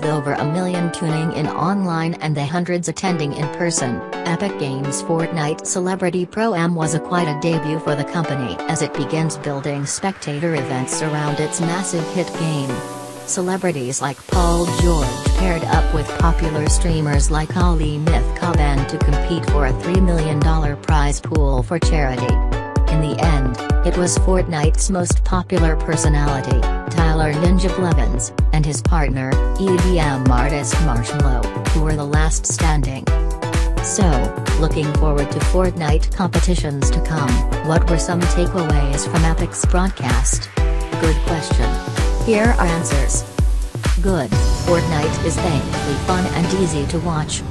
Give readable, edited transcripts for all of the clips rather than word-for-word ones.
over 1 million tuning in online and the hundreds attending in person, Epic Games' Fortnite Celebrity Pro Am was quite a debut for the company as it begins building spectator events around its massive hit game. Celebrities like Paul George paired up with popular streamers like Ali Myth Kabban to compete for a $3 million prize pool for charity. In the end, it was Fortnite's most popular personality, Tyler Ninja Blevins, and his partner, EDM artist Marshmello, who were the last standing. So, looking forward to Fortnite competitions to come, what were some takeaways from Epic's broadcast? Good question. Here are answers. Good, Fortnite is thankfully fun and easy to watch.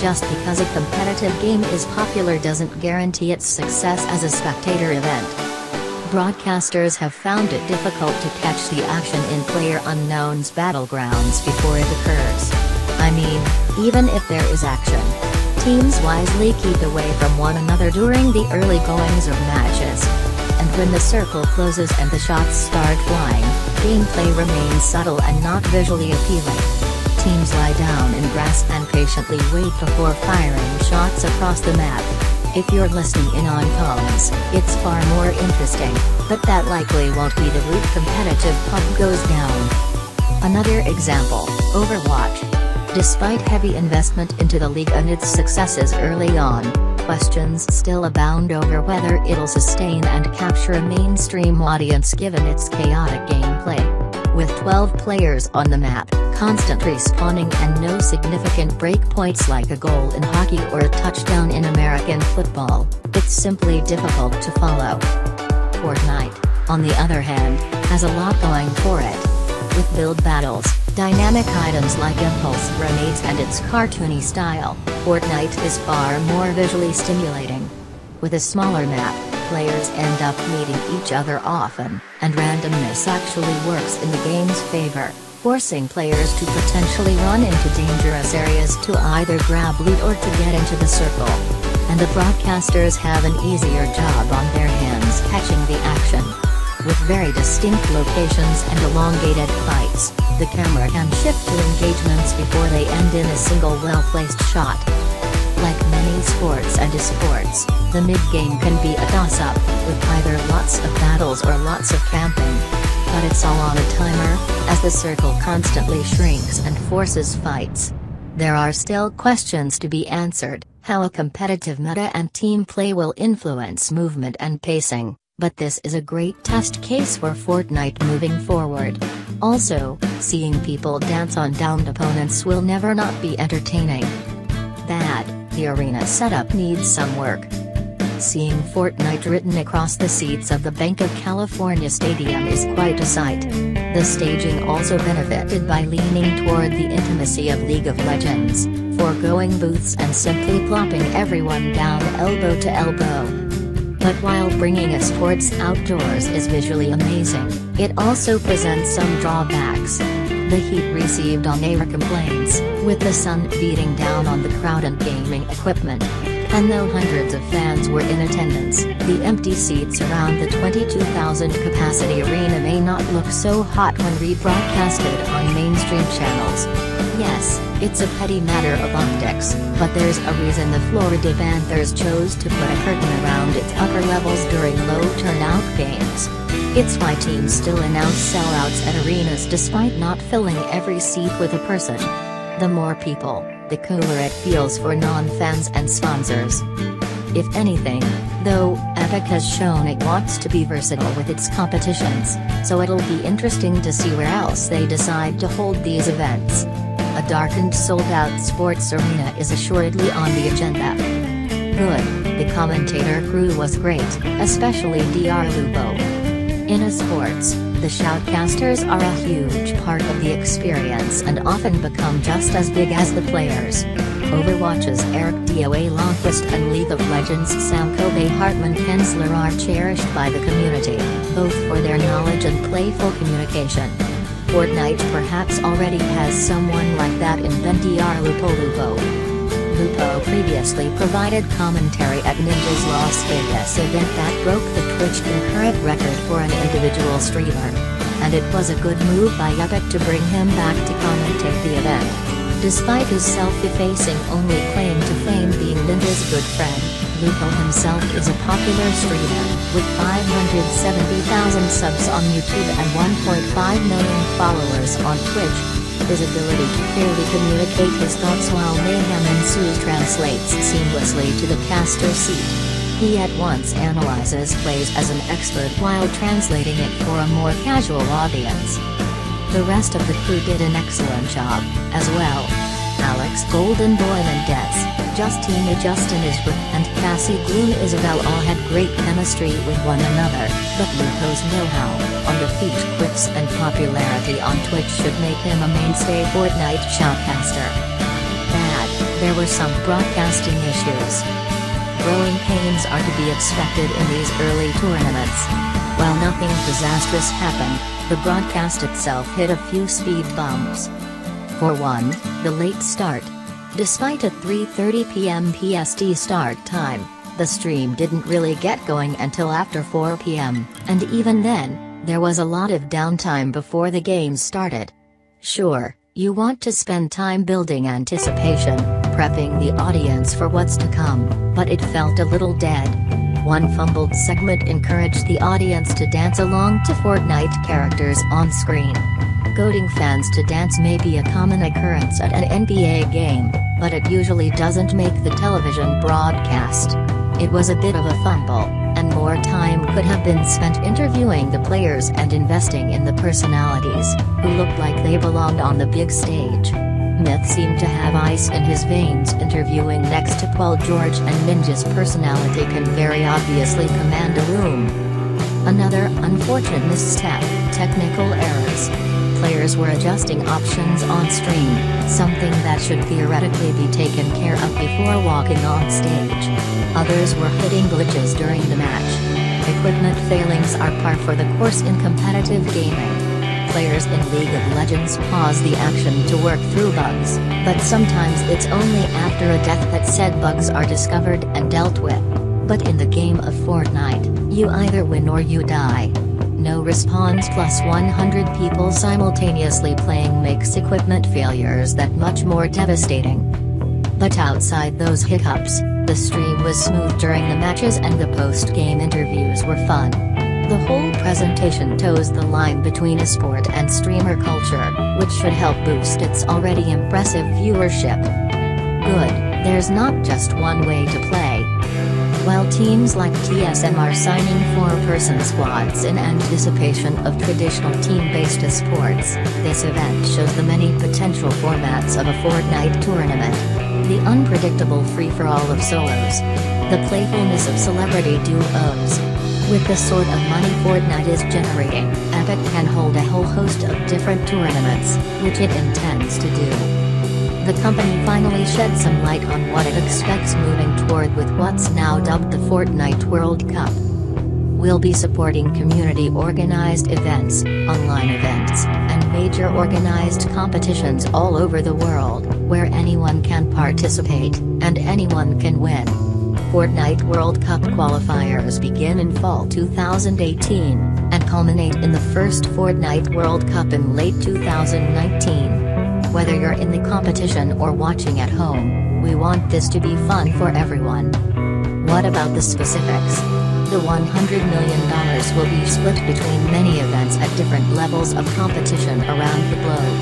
Just because a competitive game is popular doesn't guarantee its success as a spectator event. Broadcasters have found it difficult to catch the action in PlayerUnknown's battlegrounds before it occurs. I mean, even if there is action, teams wisely keep away from one another during the early goings of matches. And when the circle closes and the shots start flying, gameplay remains subtle and not visually appealing. Teams lie down in grass and patiently wait before firing shots across the map. If you're listening in on comms, it's far more interesting, but that likely won't be the route competitive pub goes down. Another example, Overwatch. Despite heavy investment into the league and its successes early on, questions still abound over whether it'll sustain and capture a mainstream audience given its chaotic gameplay. With 12 players on the map, constant respawning and no significant breakpoints like a goal in hockey or a touchdown in American football, it's simply difficult to follow. Fortnite, on the other hand, has a lot going for it. With build battles, dynamic items like impulse grenades and its cartoony style, Fortnite is far more visually stimulating. With a smaller map, players end up meeting each other often, and randomness actually works in the game's favor, forcing players to potentially run into dangerous areas to either grab loot or to get into the circle. And the broadcasters have an easier job on their hands catching the action. With very distinct locations and elongated fights, the camera can shift to engagements before they end in a single well-placed shot. Like many sports and esports, the mid-game can be a toss-up, with either lots of battles or lots of camping. But it's all on a timer, as the circle constantly shrinks and forces fights. There are still questions to be answered, how a competitive meta and team play will influence movement and pacing, but this is a great test case for Fortnite moving forward. Also, seeing people dance on downed opponents will never not be entertaining. Bad, the arena setup needs some work. Seeing Fortnite written across the seats of the Bank of California Stadium is quite a sight. The staging also benefited by leaning toward the intimacy of League of Legends, foregoing booths and simply plopping everyone down elbow to elbow. But while bringing a sports outdoors is visually amazing, it also presents some drawbacks. The heat received on air complaints, with the sun beating down on the crowd and gaming equipment. And though hundreds of fans were in attendance, the empty seats around the 22,000 capacity arena may not look so hot when rebroadcasted on mainstream channels. Yes, it's a petty matter of optics, but there's a reason the Florida Panthers chose to put a curtain around its upper levels during low-turnout games. It's why teams still announce sellouts at arenas despite not filling every seat with a person. The more people, the cooler it feels for non-fans and sponsors. If anything, though, Epic has shown it wants to be versatile with its competitions, so it'll be interesting to see where else they decide to hold these events. A darkened sold-out sports arena is assuredly on the agenda. Good, the commentator crew was great, especially Dr. Lupo. In a sports, the shoutcasters are a huge part of the experience and often become just as big as the players. Overwatch's Eric DOA Longquist and League of Legends' Sam Kobe Hartman Kensler are cherished by the community, both for their knowledge and playful communication. Fortnite perhaps already has someone like that in Dr. Lupo. Lupo previously provided commentary at Ninja's Las Vegas event that broke the Twitch concurrent record for an individual streamer. and it was a good move by Epic to bring him back to commentate the event. Despite his self-effacing only claim to fame being Ninja's good friend, Lupo himself is a popular streamer, with 570,000 subs on YouTube and 1.5 million followers on Twitch. His ability to clearly communicate his thoughts while mayhem ensues translates seamlessly to the caster seat. He at once analyzes plays as an expert while translating it for a more casual audience. The rest of the crew did an excellent job, as well. Alex Golden Boy Mendez, Justine Justin Isbrook and Cassie Gloom Isabel all had great chemistry with one another, but Lupo's know-how, on the feet quips and popularity on Twitch should make him a mainstay Fortnite shoutcaster. Bad, there were some broadcasting issues. Growing pains are to be expected in these early tournaments. While nothing disastrous happened, the broadcast itself hit a few speed bumps. For one, the late start. Despite a 3:30 p.m. PST start time, the stream didn't really get going until after 4 p.m., and even then, there was a lot of downtime before the games started. Sure, you want to spend time building anticipation, prepping the audience for what's to come, but it felt a little dead. One fumbled segment encouraged the audience to dance along to Fortnite characters on screen. Goading fans to dance may be a common occurrence at an NBA game, but it usually doesn't make the television broadcast. It was a bit of a fumble, and more time could have been spent interviewing the players and investing in the personalities, who looked like they belonged on the big stage. Myth seemed to have ice in his veins interviewing next to Paul George, and Ninja's personality can very obviously command a room. Another unfortunate misstep, technical errors. Players were adjusting options on stream, something that should theoretically be taken care of before walking on stage. Others were hitting glitches during the match. Equipment failings are par for the course in competitive gaming. Players in League of Legends pause the action to work through bugs, but sometimes it's only after a death that said bugs are discovered and dealt with. But in the game of Fortnite, you either win or you die. No respawns plus 100 people simultaneously playing makes equipment failures that much more devastating. But outside those hiccups, the stream was smooth during the matches and the post-game interviews were fun. The whole presentation toes the line between esport and streamer culture, which should help boost its already impressive viewership. Good, there's not just one way to play. While teams like TSM are signing 4-person squads in anticipation of traditional team-based esports, this event shows the many potential formats of a Fortnite tournament. The unpredictable free-for-all of solos. The playfulness of celebrity duos. With the sort of money Fortnite is generating, Epic can hold a whole host of different tournaments, which it intends to do. The company finally shed some light on what it expects moving toward with what's now dubbed the Fortnite World Cup. We'll be supporting community-organized events, online events, and major organized competitions all over the world, where anyone can participate, and anyone can win. Fortnite World Cup qualifiers begin in fall 2018, and culminate in the first Fortnite World Cup in late 2019. Whether you're in the competition or watching at home, we want this to be fun for everyone. What about the specifics? The $100 million will be split between many events at different levels of competition around the globe.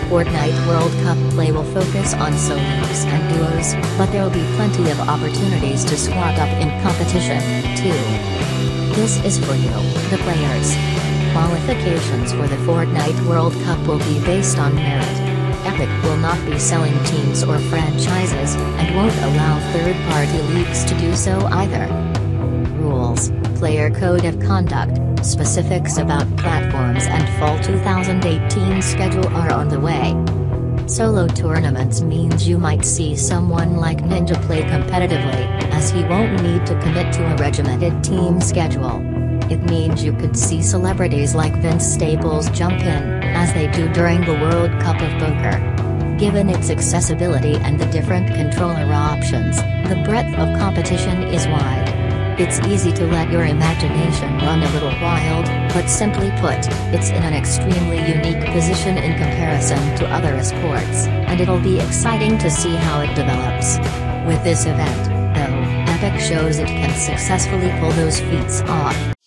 Fortnite World Cup play will focus on solos and duos, but there'll be plenty of opportunities to squad up in competition, too. This is for you, the players. Qualifications for the Fortnite World Cup will be based on merit. Epic will not be selling teams or franchises, and won't allow third-party leagues to do so either. Rules, player code of conduct, specifics about platforms and fall 2018 schedule are on the way. Solo tournaments means you might see someone like Ninja play competitively, as he won't need to commit to a regimented team schedule. It means you could see celebrities like Vince Staples jump in, as they do during the World Cup of Poker. Given its accessibility and the different controller options, the breadth of competition is wide. It's easy to let your imagination run a little wild, but simply put, it's in an extremely unique position in comparison to other sports, and it'll be exciting to see how it develops. With this event, though, Epic shows it can successfully pull those feats off.